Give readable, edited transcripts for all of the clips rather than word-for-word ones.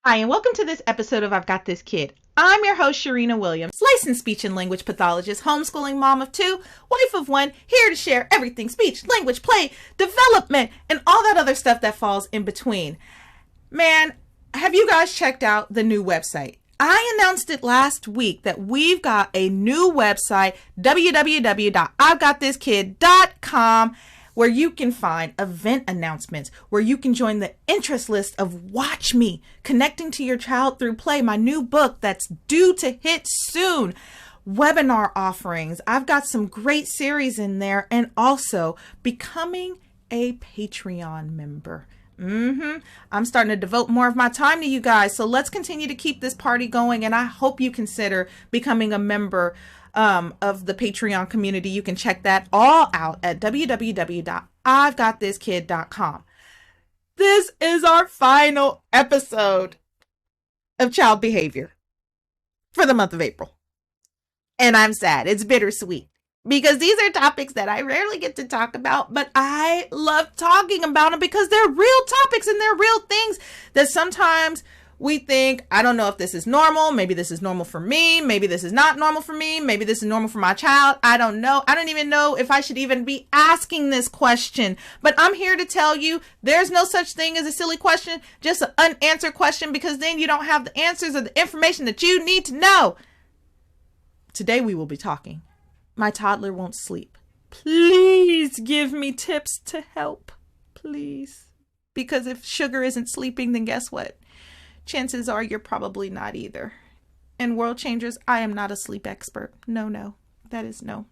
Hi, and welcome to this episode of I've Got This Kid. I'm your host, Cherina Williams, licensed speech and language pathologist, homeschooling mom of two, wife of one, here to share everything speech, language, play, development, and all that other stuff that falls in between. Man, have you guys checked out the new website? I announced it last week that we've got a new website, www.I'veGotThisKid.com, where you can find event announcements, where you can join the interest list of Watch Me, Connecting to Your Child Through Play, my new book that's due to hit soon, webinar offerings. I've got some great series in there, and also becoming a Patreon member. I'm starting to devote more of my time to you guys, so let's continue to keep this party going, and I hope you consider becoming a member of the Patreon community. You can check that all out at www.I'veGotThisKid.com. This is our final episode of child behavior for the month of April. And I'm sad. It's bittersweet because these are topics that I rarely get to talk about, but I love talking about them because they're real topics and they're real things that sometimes we think, I don't know if this is normal. Maybe this is normal for me. Maybe this is not normal for me. Maybe this is normal for my child. I don't know. I don't even know if I should even be asking this question. But I'm here to tell you there's no such thing as a silly question, just an unanswered question, because then you don't have the answers or the information that you need to know. Today we will be talking. My toddler won't sleep. Please give me tips to help. Please. Because if Sugar isn't sleeping, then guess what? Chances are you're probably not either. And world changers, I am not a sleep expert. No, that is no.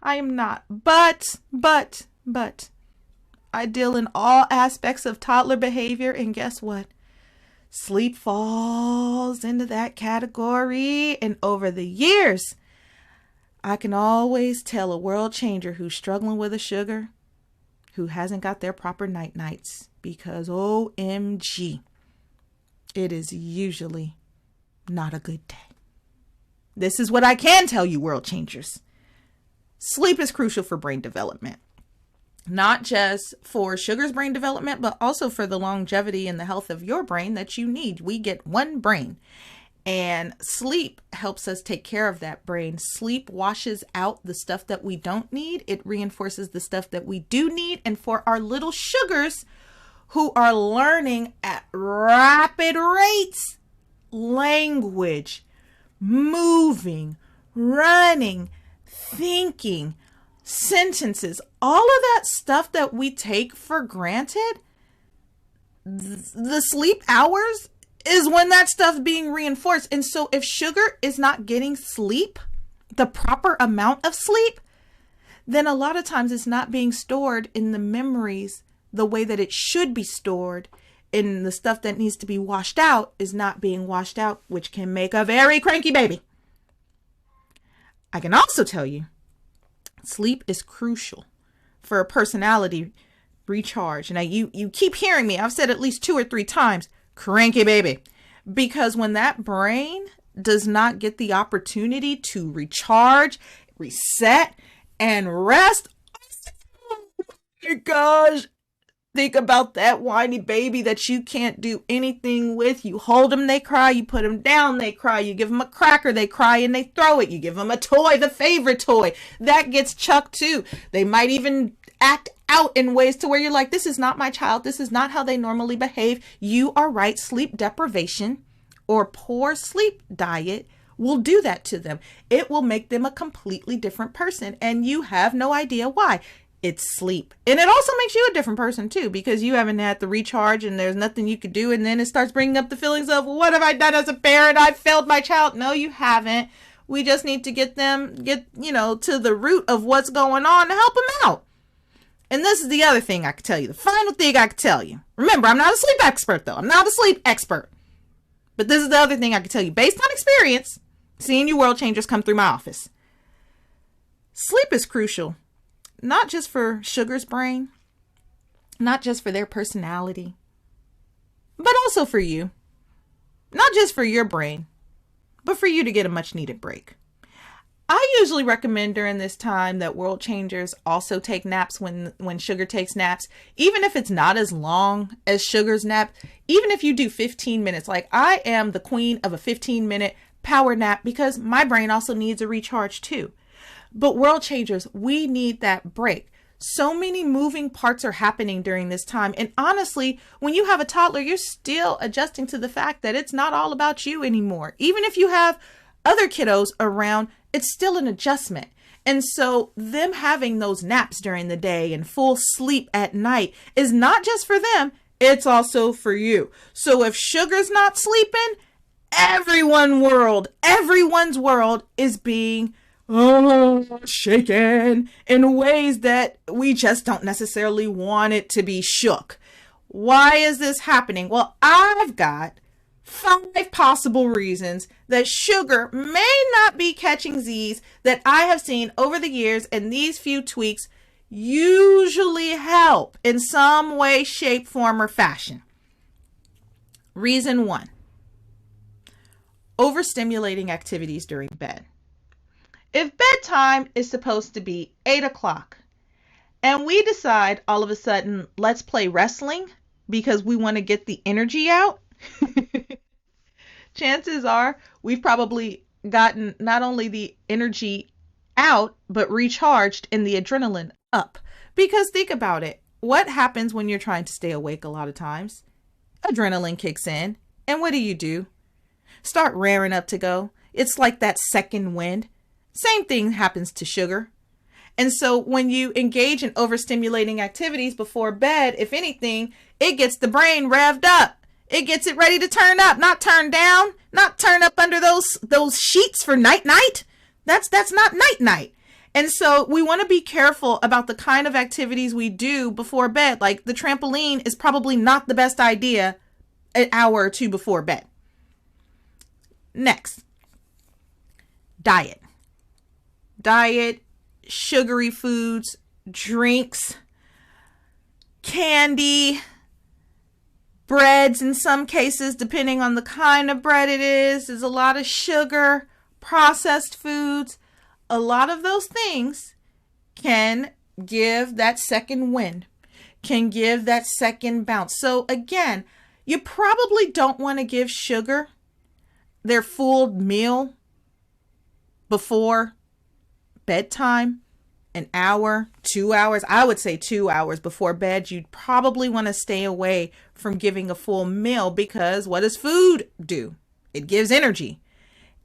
I am not. But, I deal in all aspects of toddler behavior, and guess what? Sleep falls into that category. And over the years, I can always tell a world changer who's struggling with a Sugar, who hasn't got their proper nights, because OMG. It is usually not a good day. This is what I can tell you, world changers. Sleep is crucial for brain development. Not just for Sugar's brain development, but also for the longevity and the health of your brain that you need. We get one brain, and sleep helps us take care of that brain. Sleep washes out the stuff that we don't need. It reinforces the stuff that we do need. And for our little Sugars who are learning at rapid rates, language, moving, running, thinking, sentences, all of that stuff that we take for granted, the sleep hours is when that stuff's being reinforced. And so if Sugar is not getting sleep, the proper amount of sleep, then a lot of times it's not being stored in the memories the way that it should be stored, in the stuff that needs to be washed out is not being washed out, which can make a very cranky baby. I can also tell you, sleep is crucial for a personality recharge. Now, you keep hearing me. I've said at least 2 or 3 times, cranky baby, because when that brain does not get the opportunity to recharge, reset, and rest, oh my gosh, think about that whiny baby that you can't do anything with. You hold them, they cry. You put them down, they cry. You give them a cracker, they cry and they throw it. You give them a toy, the favorite toy, that gets chucked too. They might even act out in ways to where you're like, this is not my child. This is not how they normally behave. You are right. Sleep deprivation or poor sleep diet will do that to them. It will make them a completely different person, and you have no idea why. It's sleep. And it also makes you a different person too, because you haven't had the recharge and there's nothing you could do. And then it starts bringing up the feelings of, well, what have I done as a parent? I failed my child. No, you haven't. We just need to get to the root of what's going on to help them out. And this is the other thing I could tell you. The final thing I could tell you. Remember, I'm not a sleep expert though. I'm not a sleep expert. But this is the other thing I could tell you based on experience, seeing you world changers come through my office. Sleep is crucial. Not just for Sugar's brain, not just for their personality, but also for you. Not just for your brain, but for you to get a much needed break. I usually recommend during this time that world changers also take naps when Sugar takes naps, even if it's not as long as Sugar's nap. Even if you do 15 minutes, like I am the queen of a 15-minute power nap because my brain also needs a recharge too. But world changers, we need that break. So many moving parts are happening during this time. And honestly, when you have a toddler, you're still adjusting to the fact that it's not all about you anymore. Even if you have other kiddos around, it's still an adjustment. And so them having those naps during the day and full sleep at night is not just for them, it's also for you. So if Sugar's not sleeping, everyone's world is being shaken in ways that we just don't necessarily want it to be shook. Why is this happening? Well, I've got 5 possible reasons that Sugar may not be catching Z's that I have seen over the years, and these few tweaks usually help in some way, shape, form, or fashion. Reason 1, overstimulating activities during bed. If bedtime is supposed to be 8 o'clock and we decide all of a sudden, let's play wrestling because we want to get the energy out, chances are we've probably gotten not only the energy out, but recharged and the adrenaline up. Because think about it. What happens when you're trying to stay awake a lot of times? Adrenaline kicks in. And what do? Start raring up to go. It's like that second wind. Same thing happens to Sugar. And so when you engage in overstimulating activities before bed, if anything, it gets the brain revved up. It gets it ready to turn up, not turn down, not turn up under those sheets for night. That's not night. And so we want to be careful about the kind of activities we do before bed. Like the trampoline is probably not the best idea an hour or two before bed. Next, diet, sugary foods, drinks, candy, breads in some cases, depending on the kind of bread it is. There's a lot of sugar, processed foods. A lot of those things can give that second wind, can give that second bounce. So again, you probably don't want to give Sugar their full meal before bedtime, an hour, 2 hours. I would say 2 hours before bed. You'd probably want to stay away from giving a full meal because what does food do? It gives energy,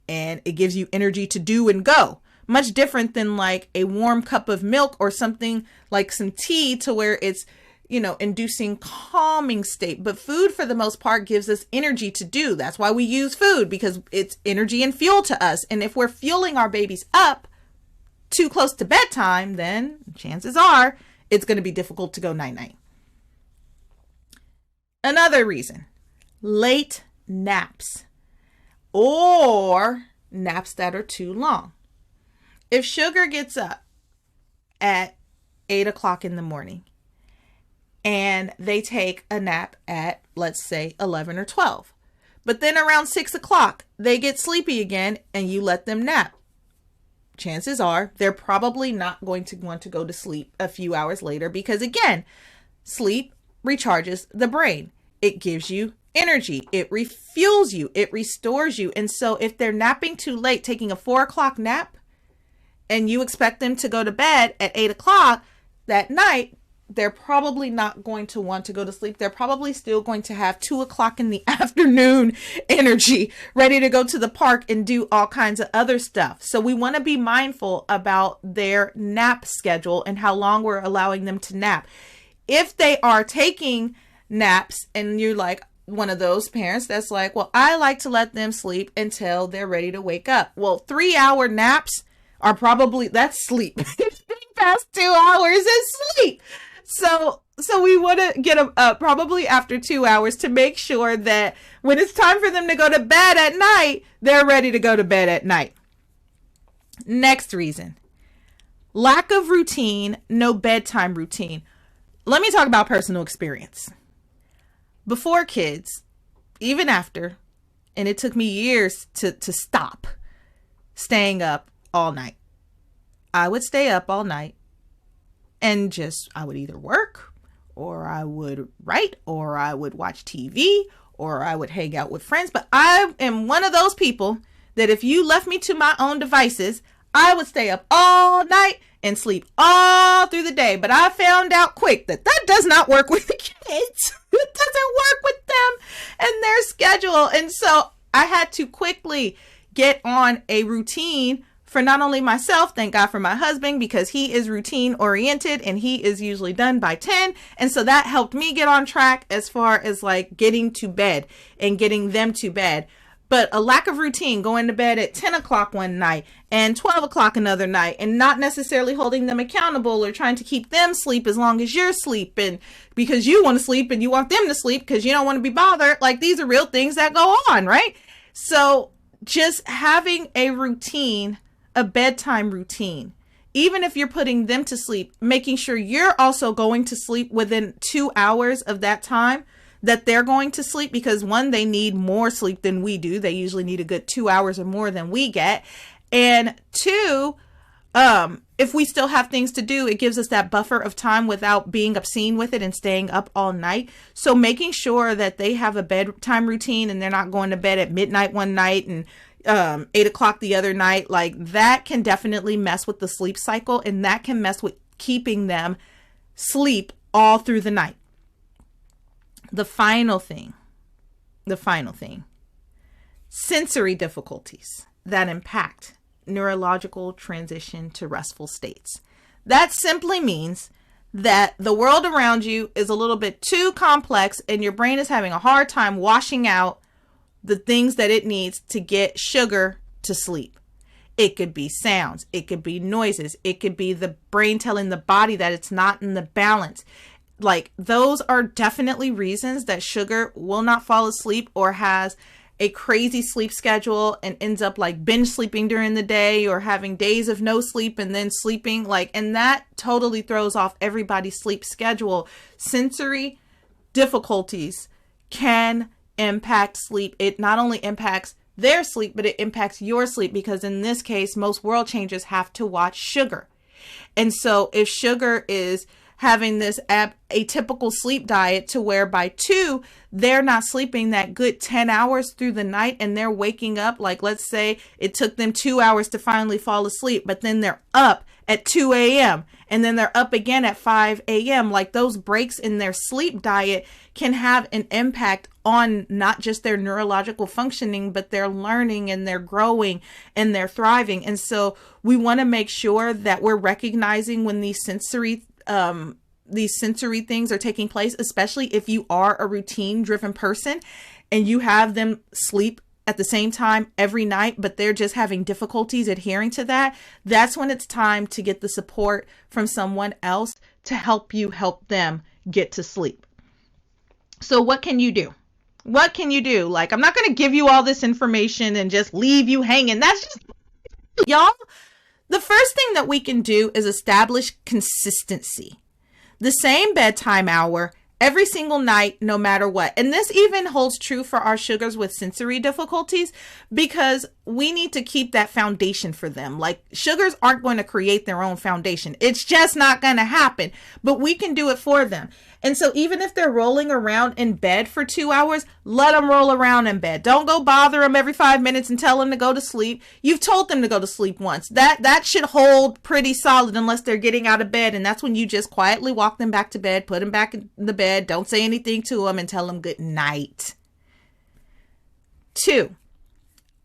and it gives you energy to do and go. Much different than like a warm cup of milk or something like some tea to where it's, inducing calming state. But food for the most part gives us energy to do. That's why we use food, because it's energy and fuel to us. And if we're fueling our babies up too close to bedtime, then chances are it's going to be difficult to go night-night. Another reason, late naps or naps that are too long. If Sugar gets up at 8 o'clock in the morning and they take a nap at, let's say, 11 or 12, but then around 6 o'clock, they get sleepy again and you let them nap, chances are they're probably not going to want to go to sleep a few hours later because, again, sleep recharges the brain. It gives you energy. It refuels you. It restores you. And so if they're napping too late, taking a 4 o'clock nap, and you expect them to go to bed at 8 o'clock that night, they're probably not going to want to go to sleep. They're probably still going to have 2 o'clock in the afternoon energy, ready to go to the park and do all kinds of other stuff. So we want to be mindful about their nap schedule and how long we're allowing them to nap. If they are taking naps and you're like one of those parents that's like, well, I like to let them sleep until they're ready to wake up. Well, 3-hour naps are probably, that's sleep. Past 2 hours is sleep. So we want to get them up probably after 2 hours to make sure that when it's time for them to go to bed at night, they're ready to go to bed at night. Next reason, lack of routine, no bedtime routine. Let me talk about personal experience. Before kids, even after, and it took me years to stop staying up all night. I would stay up all night and I would either work, or I would write, or I would watch TV, or I would hang out with friends. But I am one of those people that if you left me to my own devices, I would stay up all night and sleep all through the day. But I found out quick that does not work with the kids. It doesn't work with them and their schedule. And so I had to quickly get on a routine for not only myself, thank God for my husband, because he is routine oriented and he is usually done by 10. And so that helped me get on track as far as like getting to bed and getting them to bed. But a lack of routine, going to bed at 10 o'clock one night and 12 o'clock another night, and not necessarily holding them accountable or trying to keep them sleep as long as you're sleeping because you want to sleep and you want them to sleep because you don't want to be bothered. Like, these are real things that go on, right? So just having a routine, a bedtime routine, even if you're putting them to sleep, making sure you're also going to sleep within 2 hours of that time that they're going to sleep, because one, they need more sleep than we do. They usually need a good 2 hours or more than we get. And two, if we still have things to do, it gives us that buffer of time without being obscene with it and staying up all night. So making sure that they have a bedtime routine and they're not going to bed at midnight one night and 8 o'clock the other night, like that can definitely mess with the sleep cycle, and that can mess with keeping them sleep all through the night. The final thing, sensory difficulties that impact neurological transition to restful states. That simply means that the world around you is a little bit too complex and your brain is having a hard time washing out the things that it needs to get sugar to sleep. It could be sounds, it could be noises, it could be the brain telling the body that it's not in the balance. Like, those are definitely reasons that sugar will not fall asleep or has a crazy sleep schedule and ends up like binge sleeping during the day or having days of no sleep and then sleeping, like, and that totally throws off everybody's sleep schedule. Sensory difficulties can impact sleep. It not only impacts their sleep, but it impacts your sleep, because in this case, most world changers have to watch sugar. And so if sugar is having this atypical sleep diet to where by 2, they're not sleeping that good 10 hours through the night, and they're waking up, like, let's say it took them 2 hours to finally fall asleep, but then they're up at 2 a.m. and then they're up again at 5 a.m. Like, those breaks in their sleep diet can have an impact on not just their neurological functioning, but their learning and their growing and their thriving. And so we want to make sure that we're recognizing when these sensory things are taking place, especially if you are a routine driven person and you have them sleep at the same time every night, but they're just having difficulties adhering to that. That's when it's time to get the support from someone else to help them get to sleep. So what can you do? What can you do? Like, I'm not going to give you all this information and just leave you hanging. That's just, y'all. The first thing that we can do is establish consistency. The same bedtime hour every single night, no matter what. And this even holds true for our sugars with sensory difficulties, because we need to keep that foundation for them. Like, sugars aren't going to create their own foundation. It's just not going to happen, but we can do it for them. And so even if they're rolling around in bed for 2 hours, let them roll around in bed. Don't go bother them every 5 minutes and tell them to go to sleep. You've told them to go to sleep once. That should hold pretty solid unless they're getting out of bed. And that's when you just quietly walk them back to bed, put them back in the bed. Don't say anything to them and tell them good night. 2,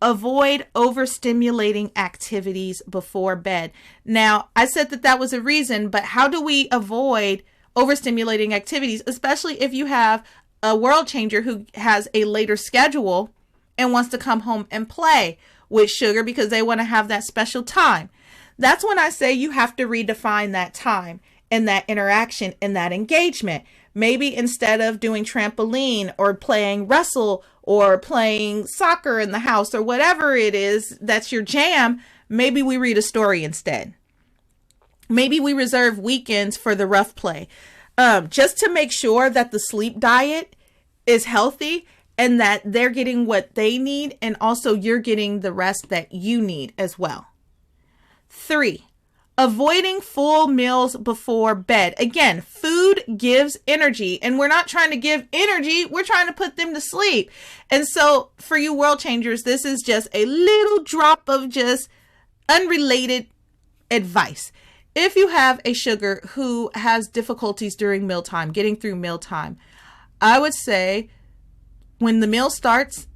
avoid overstimulating activities before bed. Now, I said that was a reason, but how do we avoid overstimulating activities, especially if you have a world changer who has a later schedule and wants to come home and play with sugar because they want to have that special time? That's when I say you have to redefine that time and that interaction and that engagement. Maybe instead of doing trampoline or playing wrestle or playing soccer in the house or whatever it is that's your jam, maybe we read a story instead. Maybe we reserve weekends for the rough play, just to make sure that the sleep diet is healthy and that they're getting what they need, and also you're getting the rest that you need as well. 3, avoiding full meals before bed. Again, food gives energy, and we're not trying to give energy, we're trying to put them to sleep. And so for you world changers, this is just a little drop of just unrelated advice. If you have a sugar who has difficulties during mealtime, getting through mealtime, I would say when the meal starts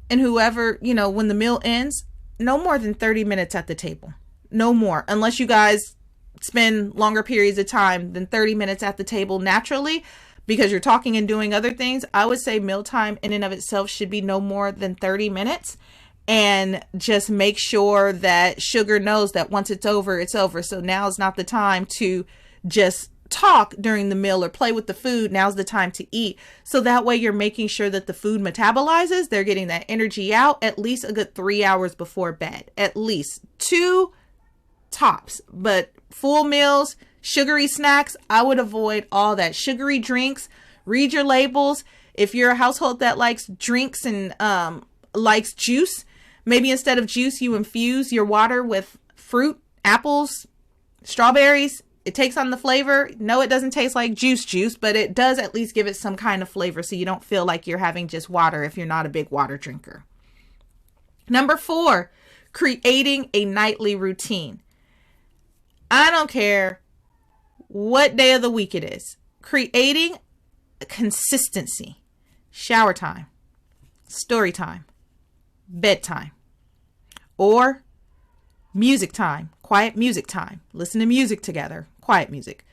and when the meal ends, no more than 30 minutes at the table. No more, unless you guys spend longer periods of time than 30 minutes at the table naturally because you're talking and doing other things. I would say mealtime in and of itself should be no more than 30 minutes. And just make sure that sugar knows that once it's over, it's over. So now is not the time to just talk during the meal or play with the food. Now's the time to eat. So that way you're making sure that the food metabolizes. They're getting that energy out at least a good 3 hours before bed. At least 2 tops. But full meals, sugary snacks, I would avoid all that. Sugary drinks, read your labels. If you're a household that likes drinks and likes juice, maybe instead of juice, you infuse your water with fruit, apples, strawberries. It takes on the flavor. No, it doesn't taste like juice, but it does at least give it some kind of flavor so you don't feel like you're having just water if you're not a big water drinker. Number 4, creating a nightly routine. I don't care what day of the week it is. Creating consistency. Shower time, story time, bedtime, or music time, quiet music time. Listen to music together, quiet music,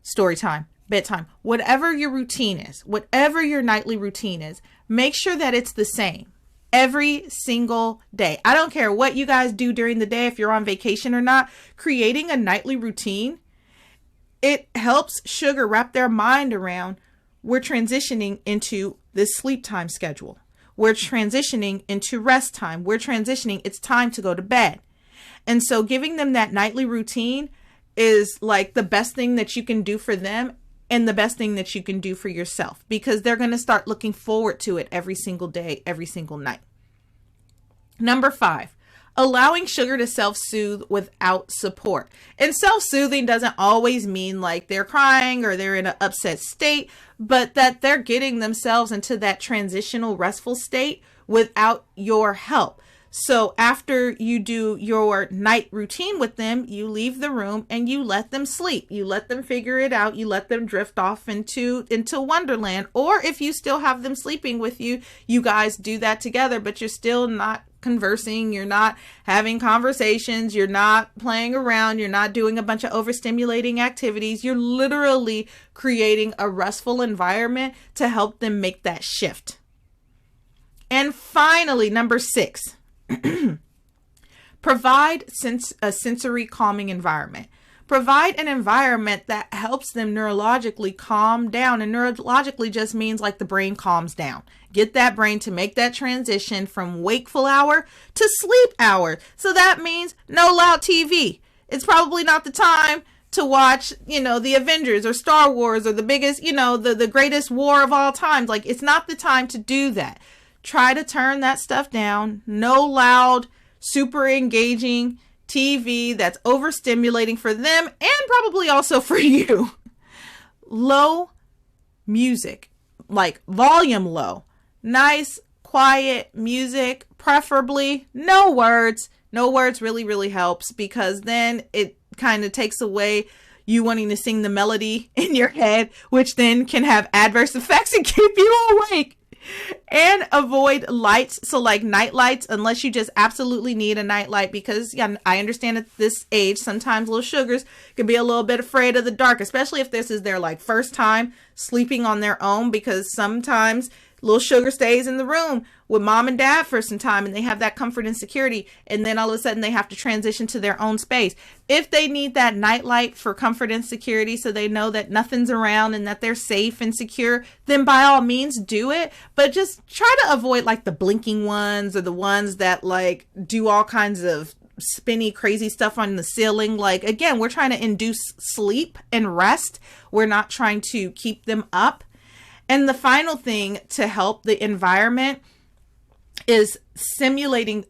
story time, bedtime. Whatever your routine is, whatever your nightly routine is, make sure that it's the same every single day. I don't care what you guys do during the day, if you're on vacation or not, creating a nightly routine, it helps sugar wrap their mind around we're transitioning into this sleep time schedule. We're transitioning into rest time. We're transitioning. It's time to go to bed. And so giving them that nightly routine is like the best thing that you can do for them and the best thing that you can do for yourself, because they're going to start looking forward to it every single day, every single night. Number 5, allowing sugar to self-soothe without support. And self-soothing doesn't always mean like they're crying or they're in an upset state, but that they're getting themselves into that transitional restful state without your help. So after you do your night routine with them, you leave the room and you let them sleep. You let them figure it out. You let them drift off into Wonderland. Or if you still have them sleeping with you, you guys do that together, but you're still not conversing. You're not having conversations. You're not playing around. You're not doing a bunch of overstimulating activities. You're literally creating a restful environment to help them make that shift. And finally, number 6. Provide a sensory calming environment. Provide an environment that helps them neurologically calm down. And neurologically just means like the brain calms down. Get that brain to make that transition from wakeful hour to sleep hour. So that means no loud TV. It's probably not the time to watch, the Avengers or Star Wars or the biggest, the greatest war of all times. Like, it's not the time to do that. Try to turn that stuff down. No loud, super engaging TV that's overstimulating for them and probably also for you. Low music, like volume low. Nice, quiet music, preferably no words. No words really, really helps, because then it kind of takes away you wanting to sing the melody in your head, which then can have adverse effects and keep you awake. And avoid lights. So like night lights, unless you just absolutely need a night light, because I understand at this age, sometimes little sugars can be a little bit afraid of the dark, especially if this is their like first time sleeping on their own, because sometimes little sugar stays in the room with mom and dad for some time and they have that comfort and security, and then all of a sudden they have to transition to their own space. If they need that night light for comfort and security so they know that nothing's around and that they're safe and secure, then by all means do it. But just try to avoid like the blinking ones or the ones that like do all kinds of spinny crazy stuff on the ceiling. Like, again, we're trying to induce sleep and rest. We're not trying to keep them up. And the final thing to help the environment is simulating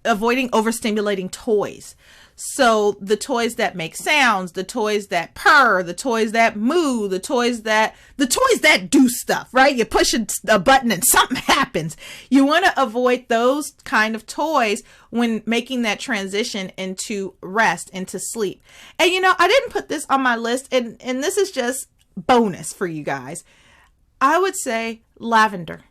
avoiding overstimulating toys. So the toys that make sounds, the toys that purr, the toys that moo, the toys that do stuff, right? You push a button and something happens. You want to avoid those kind of toys when making that transition into rest, into sleep. And I didn't put this on my list, and this is just bonus for you guys. I would say lavender.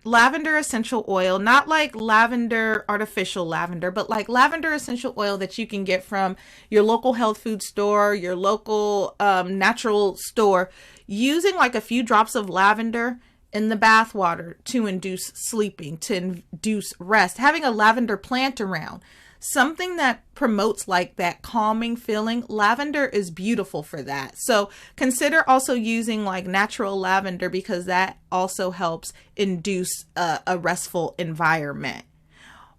Lavender essential oil, not like lavender, artificial lavender, but like lavender essential oil that you can get from your local health food store, your local natural store, using like a few drops of lavender in the bath water to induce sleeping, to induce rest, having a lavender plant around. Something that promotes like that calming feeling. Lavender is beautiful for that. So consider also using like natural lavender, because that also helps induce a restful environment.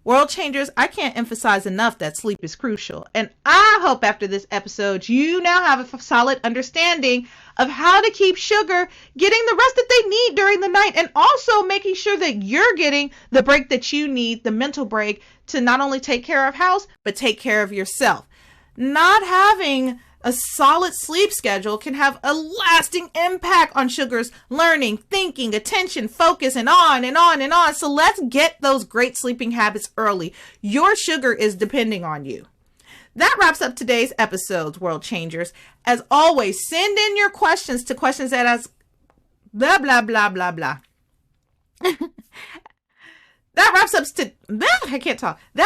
World changers, I can't emphasize enough that sleep is crucial. And I hope after this episode, you now have a solid understanding of how to keep sugar getting the rest that they need during the night, and also making sure that you're getting the break that you need, the mental break, to not only take care of house, but take care of yourself. Not having a solid sleep schedule can have a lasting impact on sugar's learning, thinking, attention, focus, and on and on and on. So let's get those great sleeping habits early. Your sugar is depending on you. That wraps up today's episodes, World Changers. As always, send in your questions to questions at us, blah, blah, blah, blah, blah. That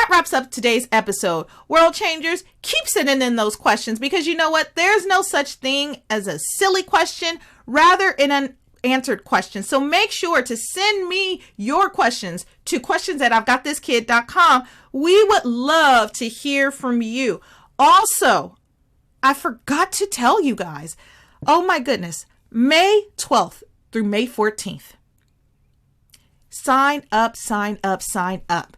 wraps up today's episode. World Changers, keep sending in those questions, because you know what? There's no such thing as a silly question, rather an unanswered question. So make sure to send me your questions to questions@I'veGotThisKid.com. We would love to hear from you. Also, I forgot to tell you guys, oh my goodness, May 12th through May 14th. Sign up, sign up, sign up.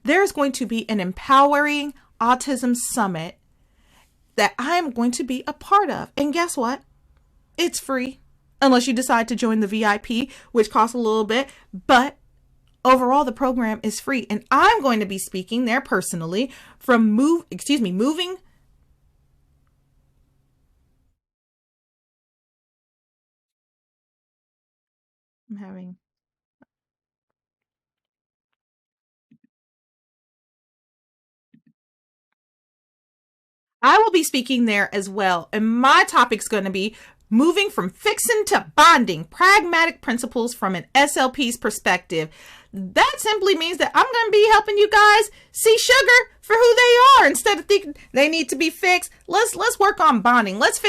There's going to be an empowering autism summit that I'm going to be a part of. And guess what? It's free, unless you decide to join the VIP, which costs a little bit. But overall, the program is free. And I'm going to be speaking there personally from moving. I'm having I will be speaking there as well. And my topic's going to be moving from fixing to bonding, pragmatic principles from an SLP's perspective. That simply means that I'm going to be helping you guys see sugar for who they are. Instead of thinking they need to be fixed, let's work on bonding. Let's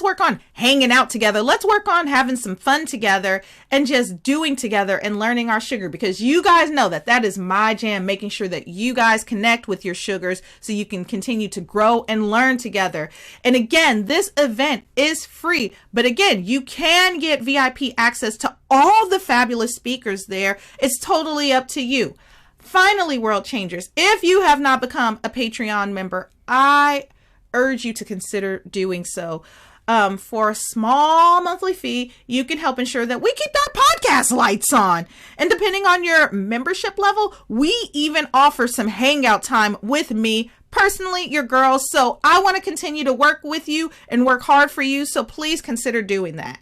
work on hanging out together. Let's work on having some fun together and just doing together and learning our sugar, because you guys know that is my jam, making sure that you guys connect with your sugars so you can continue to grow and learn together. And again, this event is free, but again, you can get VIP access to all the fabulous speakers there. It's totally up to you. Finally, World Changers, if you have not become a Patreon member, I urge you to consider doing so. For a small monthly fee, you can help ensure that we keep that podcast lights on. And depending on your membership level, we even offer some hangout time with me personally, your girls. So I want to continue to work with you and work hard for you. So please consider doing that.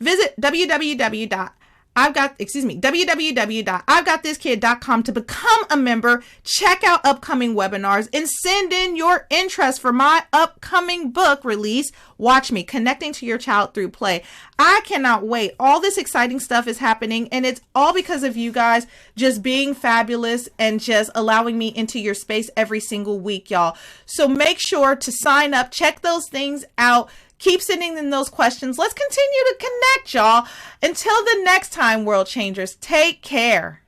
Visit www.I'veGotThisKid.com to become a member, check out upcoming webinars, and send in your interest for my upcoming book release, Watch Me, Connecting to Your Child Through Play. I cannot wait. All this exciting stuff is happening, and it's all because of you guys just being fabulous and just allowing me into your space every single week, y'all. So make sure to sign up, check those things out. Keep sending in those questions. Let's continue to connect, y'all. Until the next time, World Changers, take care.